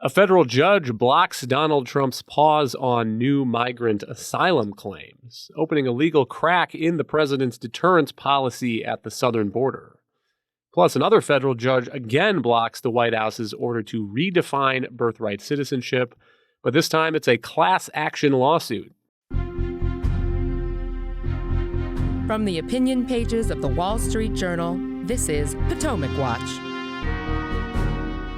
A federal judge blocks Donald Trump's pause on new migrant asylum claims, opening a legal crack in the president's deterrence policy at the southern border. Plus, another federal judge again blocks the White House's order to redefine birthright citizenship, but this time it's a class action lawsuit. From the opinion pages of the Wall Street Journal, this is Potomac Watch.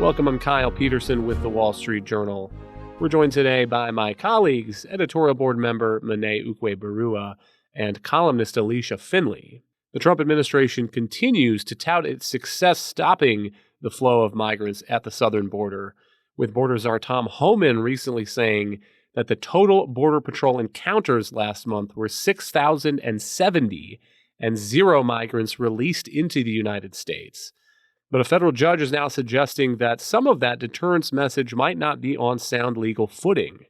Welcome, I'm Kyle Peterson with the Wall Street Journal. We're joined today by my colleagues, editorial board member Monet Ukwe-Barua and columnist Alicia Finley. The Trump administration continues to tout its success stopping the flow of migrants at the southern border, with border czar Tom Homan recently saying that the total Border Patrol encounters last month were 6,070 and 0 migrants released into the United States. But a federal judge is now suggesting that some of that deterrence message might not be on sound legal footing.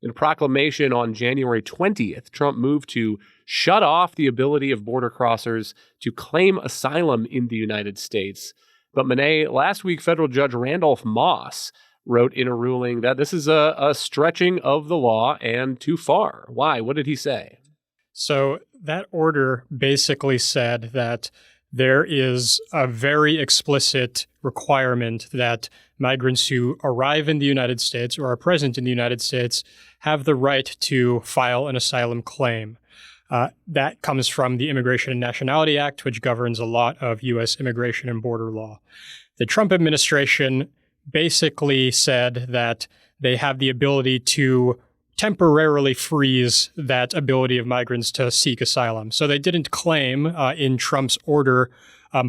In a proclamation on January 20th, Trump moved to shut off the ability of border crossers to claim asylum in the United States. But Monet, last week, federal judge Randolph Moss wrote in a ruling that this is a stretching of the law and too far. Why? What did he say? So that order basically said that there is a very explicit requirement that migrants who arrive in the United States or are present in the United States have the right to file an asylum claim. That comes from the Immigration and Nationality Act, which governs a lot of U.S. immigration and border law. The Trump administration basically said that they have the ability to temporarily freeze that ability of migrants to seek asylum. So they didn't claim in Trump's order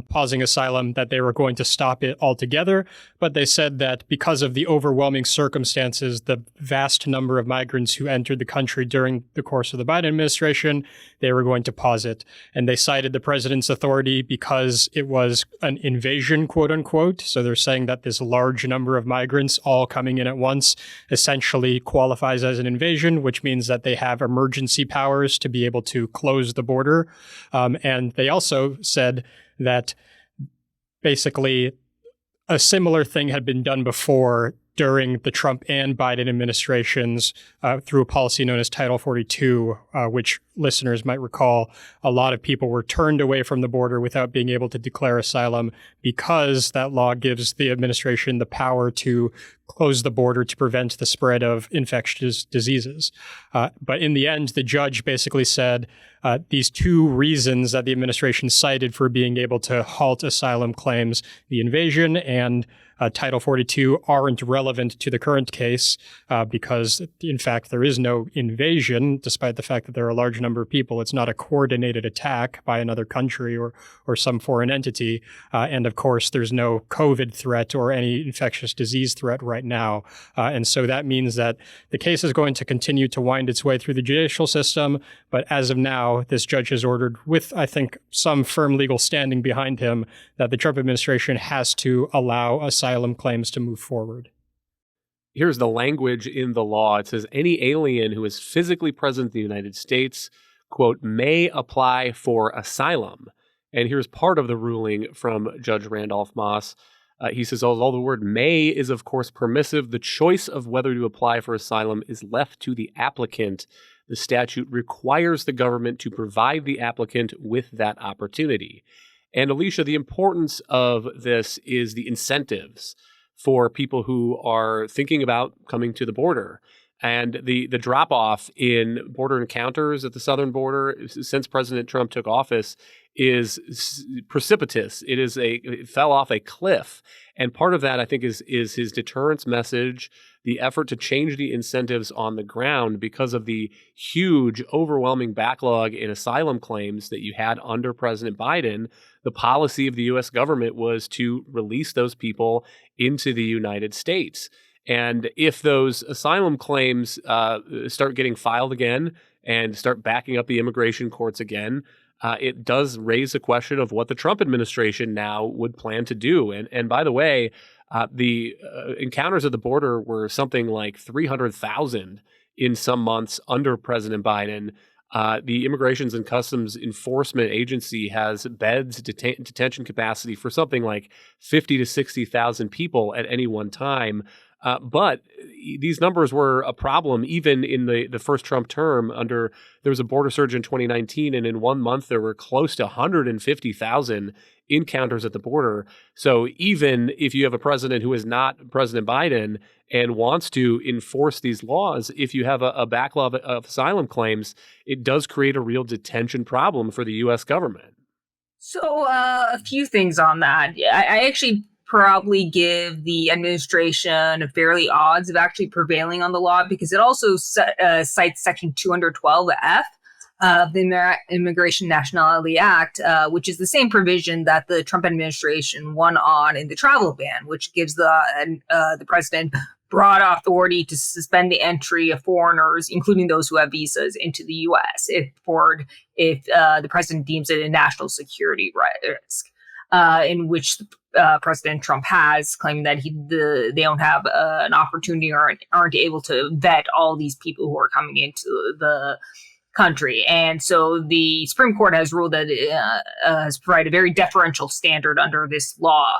pausing asylum that they were going to stop it altogether, but they said that because of the overwhelming circumstances, the vast number of migrants who entered the country during the course of the Biden administration, they were going to pause it. And they cited the president's authority because it was an invasion, quote unquote. So they're saying that this large number of migrants all coming in at once essentially qualifies as an invasion, which means that they have emergency powers to be able to close the border. And they also said that basically a similar thing had been done before during the Trump and Biden administrations through a policy known as Title 42, which listeners might recall, a lot of people were turned away from the border without being able to declare asylum because that law gives the administration the power to close the border to prevent the spread of infectious diseases. But in the end, the judge basically said these two reasons that the administration cited for being able to halt asylum claims, the invasion and Title 42, aren't relevant to the current case because, in fact, there is no invasion, despite the fact that there are a large number of people. It's not a coordinated attack by another country or some foreign entity. And, of course, there's no COVID threat or any infectious disease threat right now. And so that means that the case is going to continue to wind its way through the judicial system. But as of now, this judge has ordered, with, I think, some firm legal standing behind him, that the Trump administration has to allow asylum claims to move forward. Here's the language in the law. It says any alien who is physically present in the United States, quote, may apply for asylum. And here's part of the ruling from Judge Randolph Moss. He says, although the word may is, of course, permissive, the choice of whether to apply for asylum is left to the applicant. The statute requires the government to provide the applicant with that opportunity. And Alicia, the importance of this is the incentives for people who are thinking about coming to the border. And the drop-off in border encounters at the southern border since President Trump took office is precipitous. It fell off a cliff. And part of that, I think, is his deterrence message, the effort to change the incentives on the ground because of the huge, overwhelming backlog in asylum claims that you had under President Biden. The policy of the U.S. government was to release those people into the United States. And if those asylum claims start getting filed again and start backing up the immigration courts again, it does raise the question of what the Trump administration now would plan to do. And by the way, the encounters at the border were something like 300,000 in some months under President Biden. The Immigrations and Customs Enforcement Agency has beds, detention capacity for something like 50 to 60,000 people at any one time. But these numbers were a problem even in the first Trump term. There was a border surge in 2019, and in 1 month there were close to 150,000 encounters at the border. So even if you have a president who is not President Biden and wants to enforce these laws, if you have a backlog of asylum claims, it does create a real detention problem for the U.S. government. So a few things on that. I actually probably give the administration fairly odds of actually prevailing on the law, because it also cites Section 212F of the Immigration Nationality Act, which is the same provision that the Trump administration won on in the travel ban, which gives the president broad authority to suspend the entry of foreigners, including those who have visas, into the U.S. if the president deems it a national security risk, in which President Trump has claimed that they don't have an opportunity or aren't able to vet all these people who are coming into the country. And so the Supreme Court has ruled that it has provided a very deferential standard under this law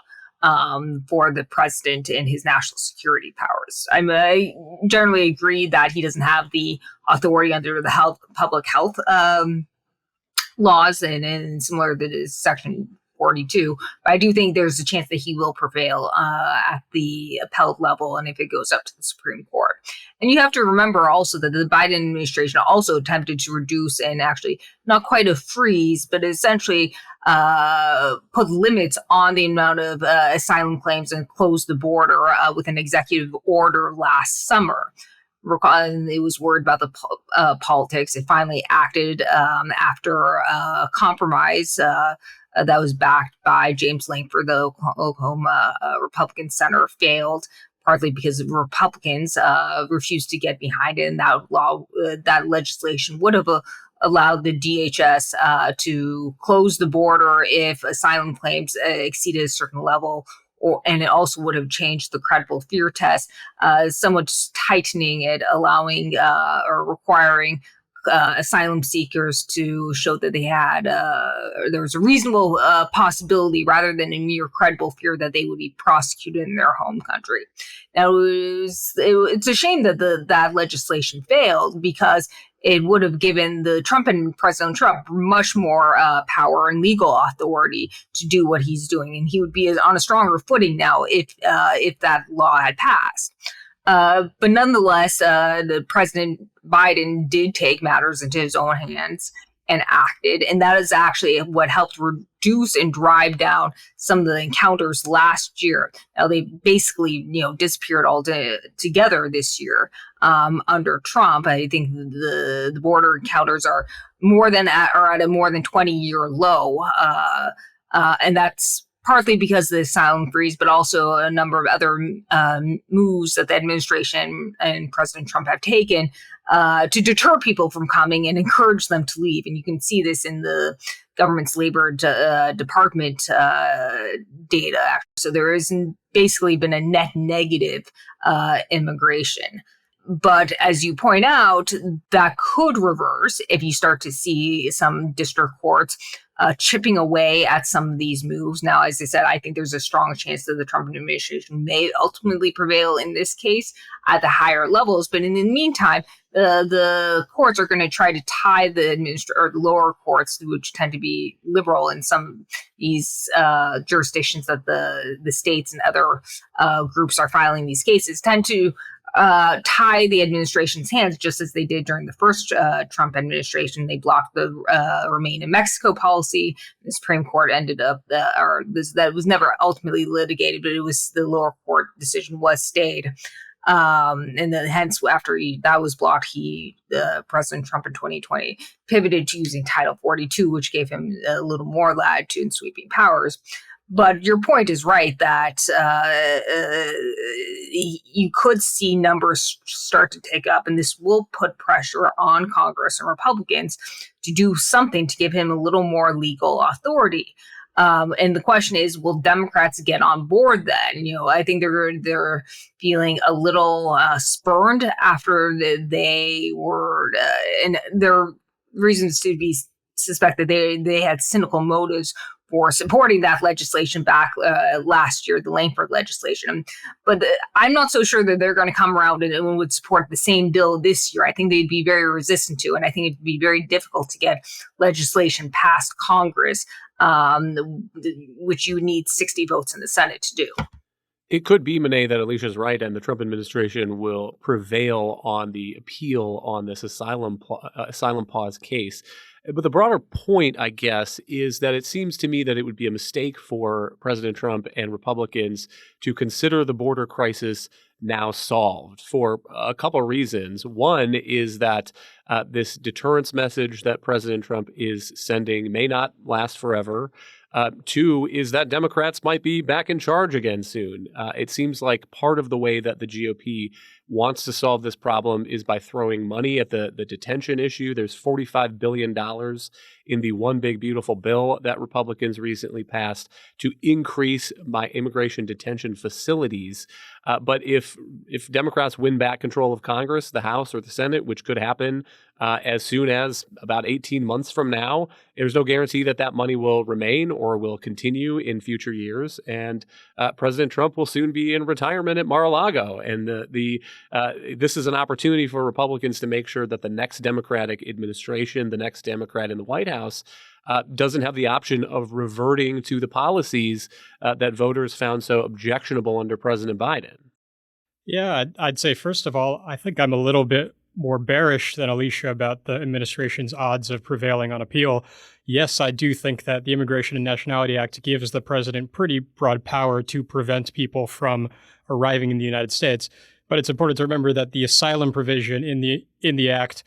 for the president and his national security powers. I generally agree that he doesn't have the authority under the public health laws and similar to Section 42. But I do think there's a chance that he will prevail at the appellate level, and if it goes up to the Supreme Court. And you have to remember also that the Biden administration also attempted to reduce, and actually not quite a freeze, but essentially put limits on the amount of asylum claims and close the border with an executive order last summer. It was worried about the politics. It finally acted after a compromise that was backed by James Lankford, the Oklahoma Republican senator, failed, partly because Republicans refused to get behind it, and that legislation would have allowed the DHS to close the border if asylum claims exceeded a certain level. And it also would have changed the credible fear test, somewhat tightening it, allowing or requiring asylum seekers to show that they had there was a reasonable possibility, rather than a mere credible fear, that they would be prosecuted in their home country. Now, it's a shame that that legislation failed, because it would have given the Trump and President Trump much more power and legal authority to do what he's doing, and he would be on a stronger footing now if that law had passed. But nonetheless, the President Biden did take matters into his own hands and acted, and that is actually what helped reduce and drive down some of the encounters last year. Now, they basically, disappeared together this year under Trump. I think the border encounters are at a more than 20-year low, and that's partly because of the asylum freeze, but also a number of other moves that the administration and President Trump have taken to deter people from coming and encourage them to leave. And you can see this in the government's labor department data. So there has basically been a net negative immigration. But as you point out, that could reverse if you start to see some district courts chipping away at some of these moves. Now, as I said, I think there's a strong chance that the Trump administration may ultimately prevail in this case at the higher levels. But in the meantime, the courts are going to try to tie the lower courts, which tend to be liberal in some these jurisdictions that the states and other groups are filing these cases, tend to tie the administration's hands, just as they did during the first Trump administration. They blocked the Remain in Mexico policy. The Supreme Court ended up, that was never ultimately litigated, but it was the lower court decision was stayed. And then hence after that was blocked, President Trump in 2020 pivoted to using Title 42, which gave him a little more latitude and sweeping powers. But your point is right that you could see numbers start to take up, and this will put pressure on Congress and Republicans to do something to give him a little more legal authority. And the question is, will Democrats get on board then? I think they're feeling a little spurned after they were, and there are reasons to be suspect that they had cynical motives for supporting that legislation back last year, the Langford legislation. But I'm not so sure that they're going to come around and would support the same bill this year. I think they'd be very resistant to, and I think it'd be very difficult to get legislation past Congress, which you would need 60 votes in the Senate to do. It could be, Monet, that Alicia's right, and the Trump administration will prevail on the appeal on this asylum pause case. But the broader point, I guess, is that it seems to me that it would be a mistake for President Trump and Republicans to consider the border crisis now solved for a couple of reasons. One is that this deterrence message that President Trump is sending may not last forever. Two is that Democrats might be back in charge again soon. It seems like part of the way that the GOP wants to solve this problem is by throwing money at the detention issue. There's $45 billion in the One Big Beautiful Bill that Republicans recently passed to increase immigration detention facilities. But if Democrats win back control of Congress, the House or the Senate, which could happen as soon as about 18 months from now, there's no guarantee that that money will remain or will continue in future years. And President Trump will soon be in retirement at Mar-a-Lago. And this is an opportunity for Republicans to make sure that the next Democratic administration, the next Democrat in the White House, doesn't have the option of reverting to the policies that voters found so objectionable under President Biden. Yeah, I'd say, first of all, I think I'm a little bit more bearish than Alicia about the administration's odds of prevailing on appeal. Yes, I do think that the Immigration and Nationality Act gives the president pretty broad power to prevent people from arriving in the United States. But it's important to remember that the asylum provision in the act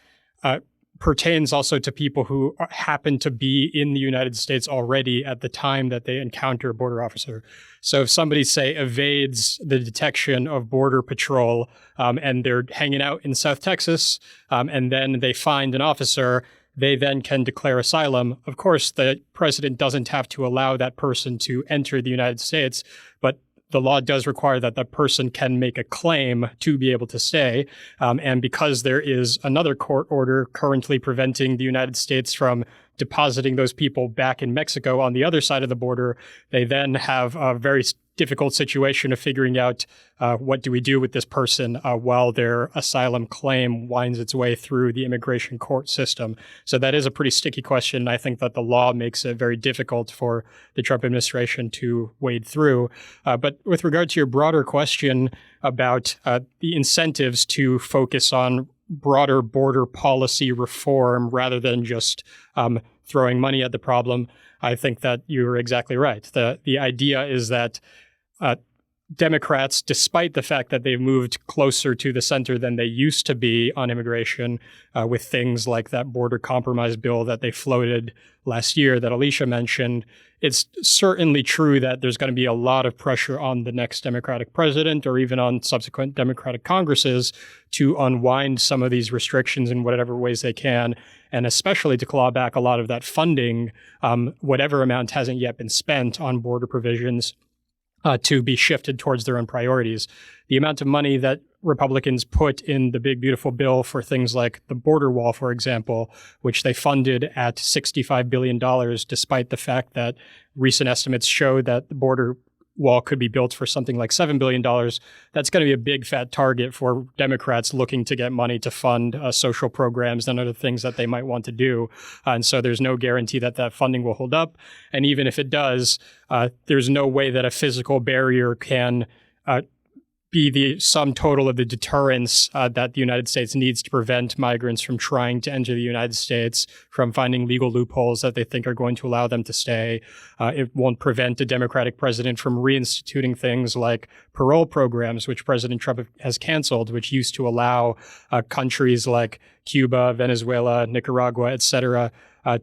pertains also to people who happen to be in the United States already at the time that they encounter a border officer. So if somebody, say, evades the detection of Border Patrol and they're hanging out in South Texas and then they find an officer, they then can declare asylum. Of course, the president doesn't have to allow that person to enter the United States, but the law does require that that person can make a claim to be able to stay. And because there is another court order currently preventing the United States from depositing those people back in Mexico on the other side of the border, they then have a very difficult situation of figuring out what do we do with this person while their asylum claim winds its way through the immigration court system. So that is a pretty sticky question. I think that the law makes it very difficult for the Trump administration to wade through. But with regard to your broader question about the incentives to focus on broader border policy reform rather than just throwing money at the problem, I think that you're exactly right. The idea is that Democrats, despite the fact that they've moved closer to the center than they used to be on immigration, with things like that border compromise bill that they floated last year that Alicia mentioned, it's certainly true that there's going to be a lot of pressure on the next Democratic president or even on subsequent Democratic Congresses to unwind some of these restrictions in whatever ways they can, and especially to claw back a lot of that funding, whatever amount hasn't yet been spent on border provisions, to be shifted towards their own priorities. The amount of money that Republicans put in the big, beautiful bill for things like the border wall, for example, which they funded at $65 billion, despite the fact that recent estimates show that the border wall could be built for something like $7 billion. That's going to be a big fat target for Democrats looking to get money to fund social programs and other things that they might want to do. And so there's no guarantee that that funding will hold up. And even if it does, there's no way that a physical barrier can be the sum total of the deterrence that the United States needs to prevent migrants from trying to enter the United States, from finding legal loopholes that they think are going to allow them to stay. It won't prevent a Democratic president from reinstituting things like parole programs, which President Trump has canceled, which used to allow countries like Cuba, Venezuela, Nicaragua, et cetera,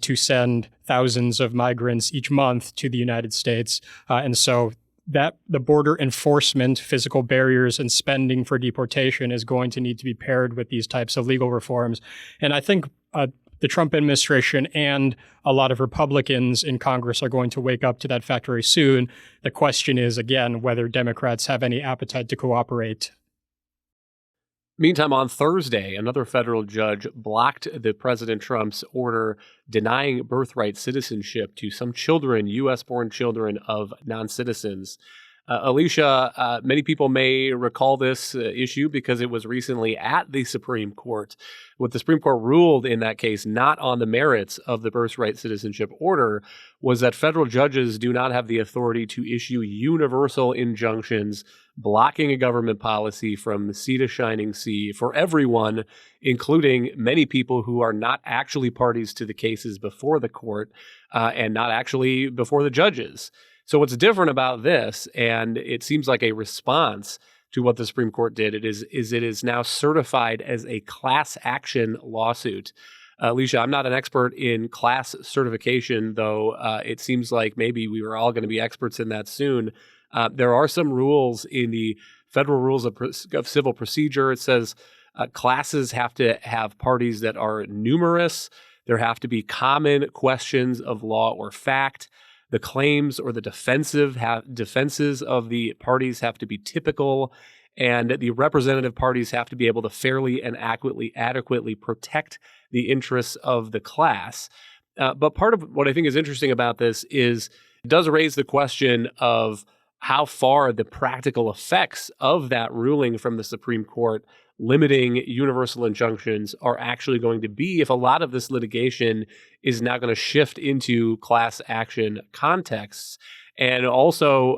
to send thousands of migrants each month to the United States. And so that the border enforcement, physical barriers, and spending for deportation is going to need to be paired with these types of legal reforms. And I think the Trump administration and a lot of Republicans in Congress are going to wake up to that fact very soon. The question is, again, whether Democrats have any appetite to cooperate. Meantime, on Thursday, another federal judge blocked the President Trump's order denying birthright citizenship to some children, U.S.-born children of non-citizens. Alicia, many people may recall this issue because it was recently at the Supreme Court. What the Supreme Court ruled in that case, not on the merits of the birthright citizenship order, was that federal judges do not have the authority to issue universal injunctions blocking a government policy from sea to shining sea for everyone, including many people who are not actually parties to the cases before the court and not actually before the judges. So what's different about this, and it seems like a response to what the Supreme Court did, it is now certified as a class action lawsuit. Alicia, I'm not an expert in class certification, though it seems like maybe we were all going to be experts in that soon. There are some rules in the Federal Rules of Civil Procedure. It says classes have to have parties that are numerous. There have to be common questions of law or fact. The claims or the defenses of the parties have to be typical, and the representative parties have to be able to fairly and adequately protect the interests of the class. But part of what I think is interesting about this is it does raise the question of how far the practical effects of that ruling from the Supreme Court limiting universal injunctions are actually going to be if a lot of this litigation is now going to shift into class action contexts. And also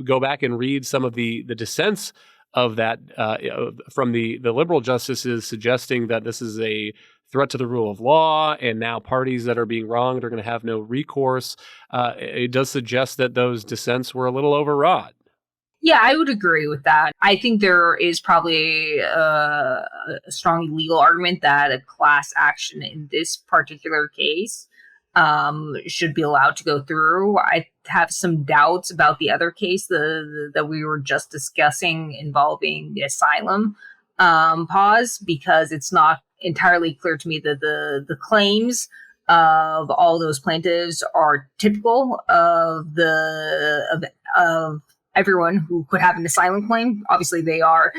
go back and read some of the dissents of that from the liberal justices suggesting that this is a threat to the rule of law, and now parties that are being wronged are going to have no recourse. It does suggest that those dissents were a little overwrought. Yeah, I would agree with that. I think there is probably a strong legal argument that a class action in this particular case should be allowed to go through. I have some doubts about the other case that we were just discussing involving the asylum pause, because it's not entirely clear to me that the claims of all those plaintiffs are typical of everyone who could have an asylum claim. Obviously, they are.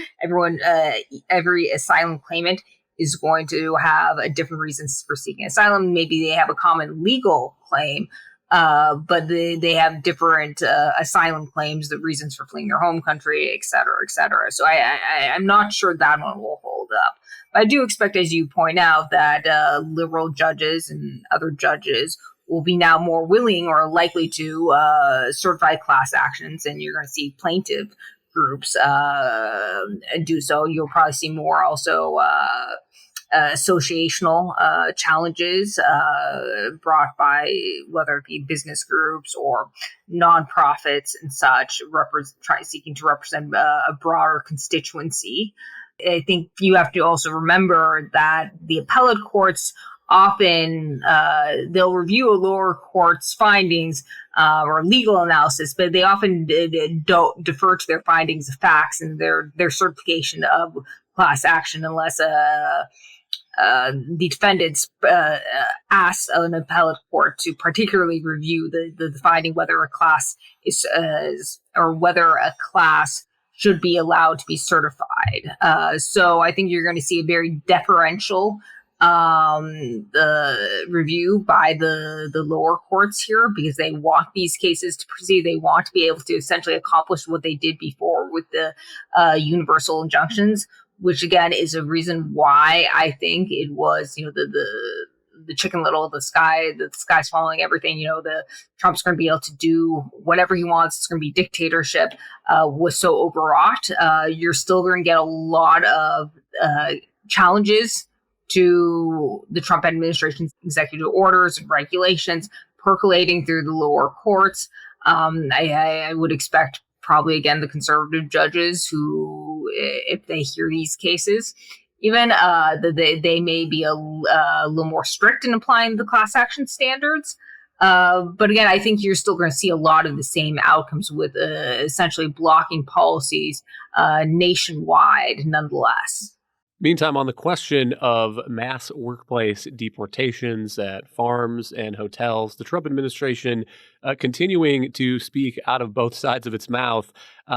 Every asylum claimant is going to have a different reasons for seeking asylum. Maybe they have a common legal claim, but they have different asylum claims, the reasons for fleeing their home country, et cetera, et cetera. So I'm not sure that one will hold up. But I do expect, as you point out, that liberal judges and other judges will be now more willing or likely to certify class actions, and you're going to see plaintiff groups do so. You'll probably see more also associational challenges brought by whether it be business groups or nonprofits and such, seeking to represent a broader constituency. I think you have to also remember that the appellate courts often they'll review a lower court's findings or legal analysis, but they often don't defer to their findings of facts and their certification of class action unless the defendants ask an appellate court to particularly review the finding whether a class is or whether a class should be allowed to be certified. So I think you're going to see a very deferential review by the lower courts here, because they want these cases to proceed. They want to be able to essentially accomplish what they did before with the universal injunctions, which again is a reason why I think it was, the Chicken Little, the sky's falling, everything, the Trump's going to be able to do whatever he wants. It's going to be dictatorship, was so overwrought. You're still going to get a lot of challenges to the Trump administration's executive orders and regulations percolating through the lower courts. I would expect probably, again, the conservative judges who, if they hear these cases, even they may be a little more strict in applying the class action standards. But again, I think you're still going to see a lot of the same outcomes with essentially blocking policies nationwide nonetheless. Meantime, on the question of mass workplace deportations at farms and hotels, the Trump administration continuing to speak out of both sides of its mouth.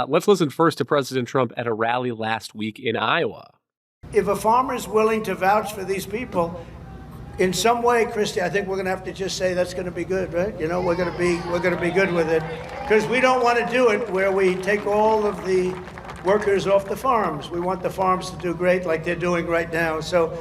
Let's listen first to President Trump at a rally last week in Iowa. if a farmer is willing to vouch for these people, in some way, Christy, I think we're going to have to just say that's going to be good, right? You know, we're going to be good with it, because we don't want to do it where we take all of the workers off the farms. We want the farms to do great, like they're doing right now. So,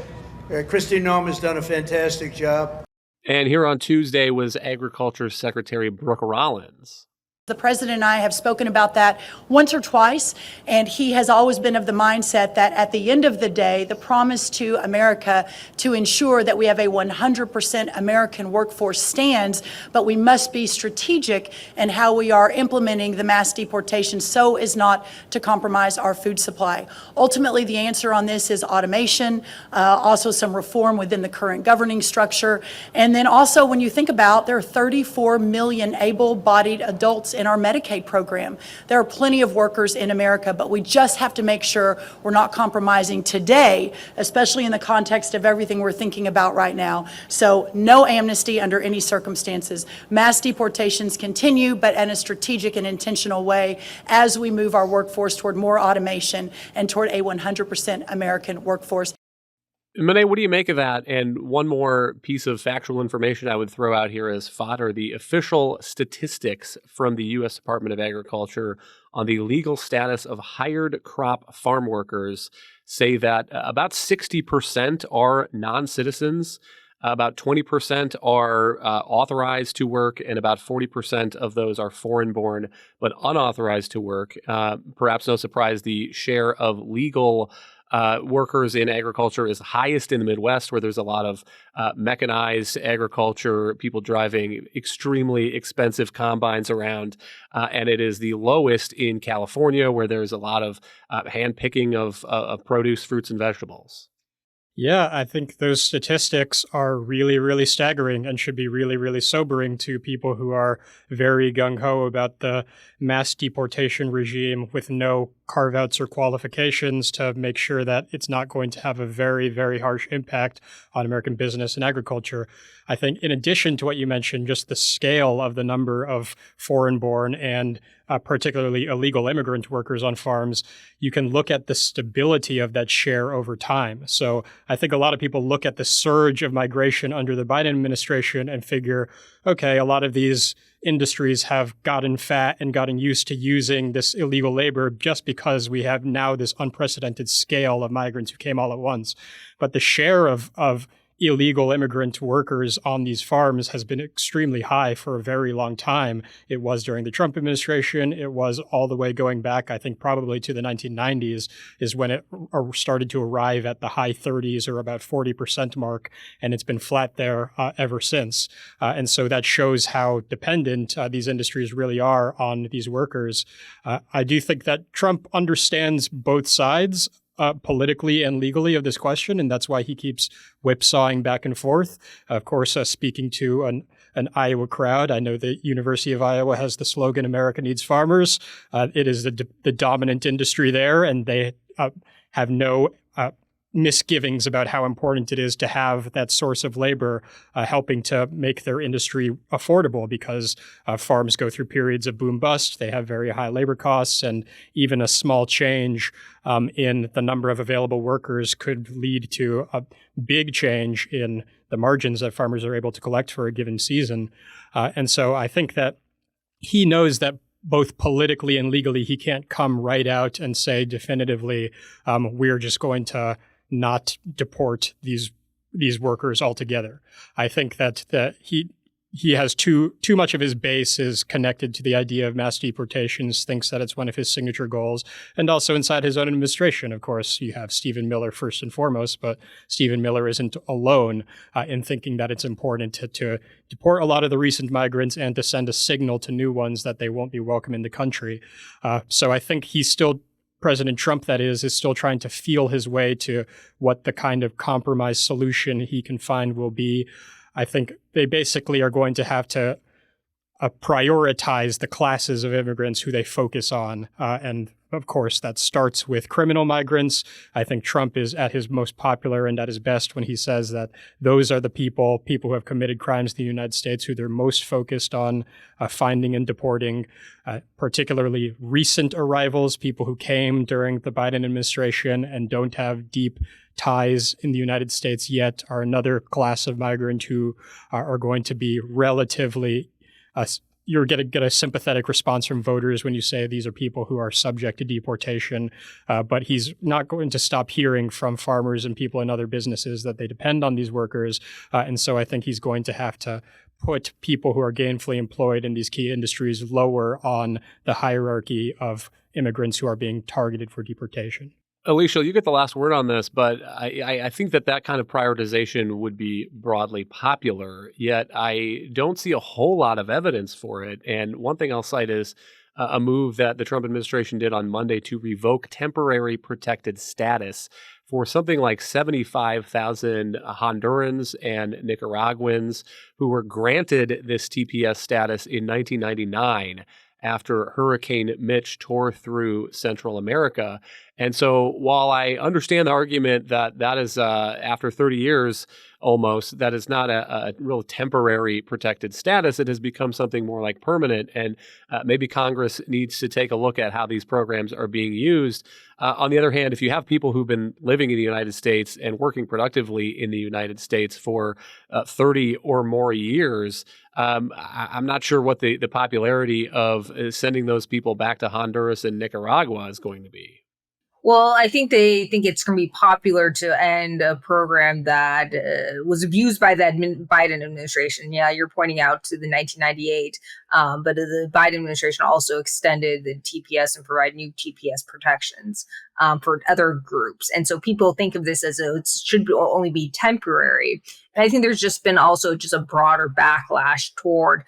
Christy Noem has done a fantastic job. And here on Tuesday was Agriculture Secretary Brooke Rollins. The president and I have spoken about that once or twice, and he has always been of the mindset that at the end of the day, the promise to America to ensure that we have a 100% American workforce stands, but we must be strategic in how we are implementing the mass deportation so as not to compromise our food supply. Ultimately, the answer on this is automation, also some reform within the current governing structure, and then also when you think about there are 34 million able-bodied adults in our Medicaid program. There are plenty of workers in America, but we just have to make sure we're not compromising today, especially in the context of everything we're thinking about right now. So no amnesty under any circumstances. Mass deportations continue, but in a strategic and intentional way as we move our workforce toward more automation and toward a 100% American workforce. Monet, what do you make of that? And one more piece of factual information I would throw out here as fodder. The official statistics from the U.S. Department of Agriculture on the legal status of hired crop farm workers say that about 60% are non-citizens, about 20% are authorized to work, and about 40% of those are foreign-born but unauthorized to work. Perhaps no surprise, the share of legal workers in agriculture is highest in the Midwest, where there's a lot of mechanized agriculture, people driving extremely expensive combines around, and it is the lowest in California, where there's a lot of hand picking of produce, fruits, and vegetables. Yeah, I think those statistics are really, really staggering and should be really, really sobering to people who are very gung-ho about the mass deportation regime with no carve-outs or qualifications to make sure that it's not going to have a very, very harsh impact on American business and agriculture. I think in addition to what you mentioned, just the scale of the number of foreign-born and particularly illegal immigrant workers on farms, you can look at the stability of that share over time. So I think a lot of people look at the surge of migration under the Biden administration and figure, okay, a lot of these industries have gotten fat and gotten used to using this illegal labor just because we have now this unprecedented scale of migrants who came all at once. But the share of illegal immigrant workers on these farms has been extremely high for a very long time. It was during the Trump administration. It was all the way going back, I think, probably to the 1990s is when it started to arrive at the high 30s or about 40% mark, and it's been flat there ever since. And so that shows how dependent these industries really are on these workers. I do think that Trump understands both sides politically and legally of this question, and that's why he keeps whipsawing back and forth. Of course, speaking to an Iowa crowd, I know the University of Iowa has the slogan, America needs farmers. It is the dominant industry there, and they have no misgivings about how important it is to have that source of labor helping to make their industry affordable, because farms go through periods of boom bust. They have very high labor costs, and even a small change in the number of available workers could lead to a big change in the margins that farmers are able to collect for a given season. And so I think that he knows that both politically and legally, he can't come right out and say definitively, we're just going to not deport these workers altogether. I think that he has too much of his base is connected to the idea of mass deportations, thinks that it's one of his signature goals, and also inside his own administration. Of course, you have Stephen Miller first and foremost, but Stephen Miller isn't alone in thinking that it's important to deport a lot of the recent migrants and to send a signal to new ones that they won't be welcome in the country. So I think President Trump, that is still trying to feel his way to what the kind of compromise solution he can find will be. I think they basically are going to have to prioritize the classes of immigrants who they focus on. And Of course, that starts with criminal migrants. I think Trump is at his most popular and at his best when he says that those are the people who have committed crimes in the United States, who they're most focused on finding and deporting, particularly recent arrivals, people who came during the Biden administration and don't have deep ties in the United States yet are another class of migrant who are going to be relatively you're going to get a sympathetic response from voters when you say these are people who are subject to deportation. But he's not going to stop hearing from farmers and people in other businesses that they depend on these workers. And so I think he's going to have to put people who are gainfully employed in these key industries lower on the hierarchy of immigrants who are being targeted for deportation. Alicia, you get the last word on this, but I think that kind of prioritization would be broadly popular, yet I don't see a whole lot of evidence for it. And one thing I'll cite is a move that the Trump administration did on Monday to revoke temporary protected status for something like 75,000 Hondurans and Nicaraguans who were granted this TPS status in 1999 after Hurricane Mitch tore through Central America. And so while I understand the argument that is after 30 years almost, that is not a real temporary protected status, it has become something more like permanent. And maybe Congress needs to take a look at how these programs are being used. On the other hand, if you have people who've been living in the United States and working productively in the United States for 30 or more years, I'm not sure what the popularity of sending those people back to Honduras and Nicaragua is going to be. Well, I think they think it's going to be popular to end a program that was abused by the Biden administration. Yeah, you're pointing out to the 1998, but the Biden administration also extended the TPS and provided new TPS protections for other groups. And so people think of this as it should only be temporary. And I think there's just been also just a broader backlash toward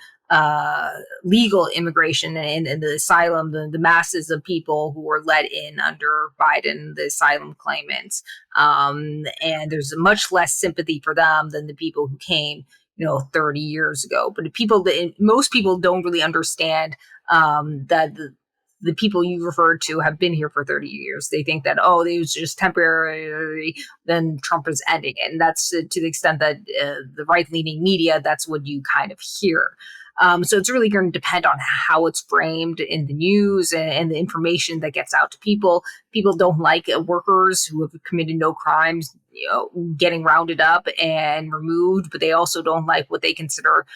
legal immigration and the asylum, the masses of people who were let in under Biden, the asylum claimants. And there's much less sympathy for them than the people who came, 30 years ago. But most people don't really understand that the people you referred to have been here for 30 years. They think that, it was just temporary, then Trump is ending it. And that's to the extent that the right-leaning media, that's what you kind of hear. So it's really going to depend on how it's framed in the news and the information that gets out to people. People don't like workers who have committed no crimes, getting rounded up and removed, but they also don't like what they consider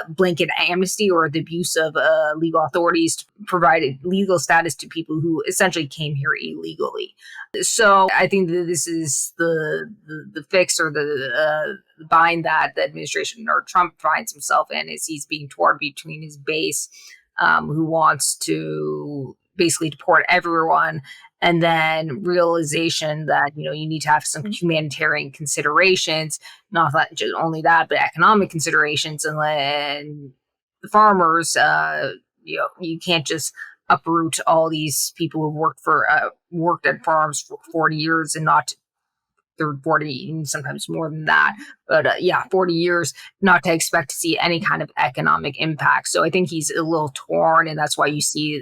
blanket amnesty or the abuse of legal authorities to provide legal status to people who essentially came here illegally. So I think that this is the fix or the bind that the administration or Trump finds himself in, is he's being torn between his base who wants to basically deport everyone, and then realization that, you need to have some humanitarian considerations, not that just only that, but economic considerations. And then the farmers, you can't just uproot all these people who worked at farms for 40 years and not 40, and sometimes more than that. But 40 years, not to expect to see any kind of economic impact. So I think he's a little torn, and that's why you see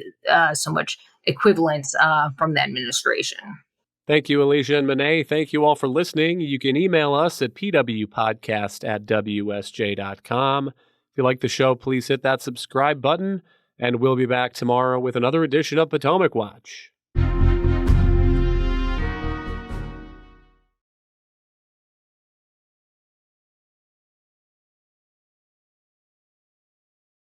so much equivalence from the administration. Thank you, Alicia and Monet. Thank you all for listening. You can email us at pwpodcast@wsj.com. If you like the show, please hit that subscribe button, and we'll be back tomorrow with another edition of Potomac Watch.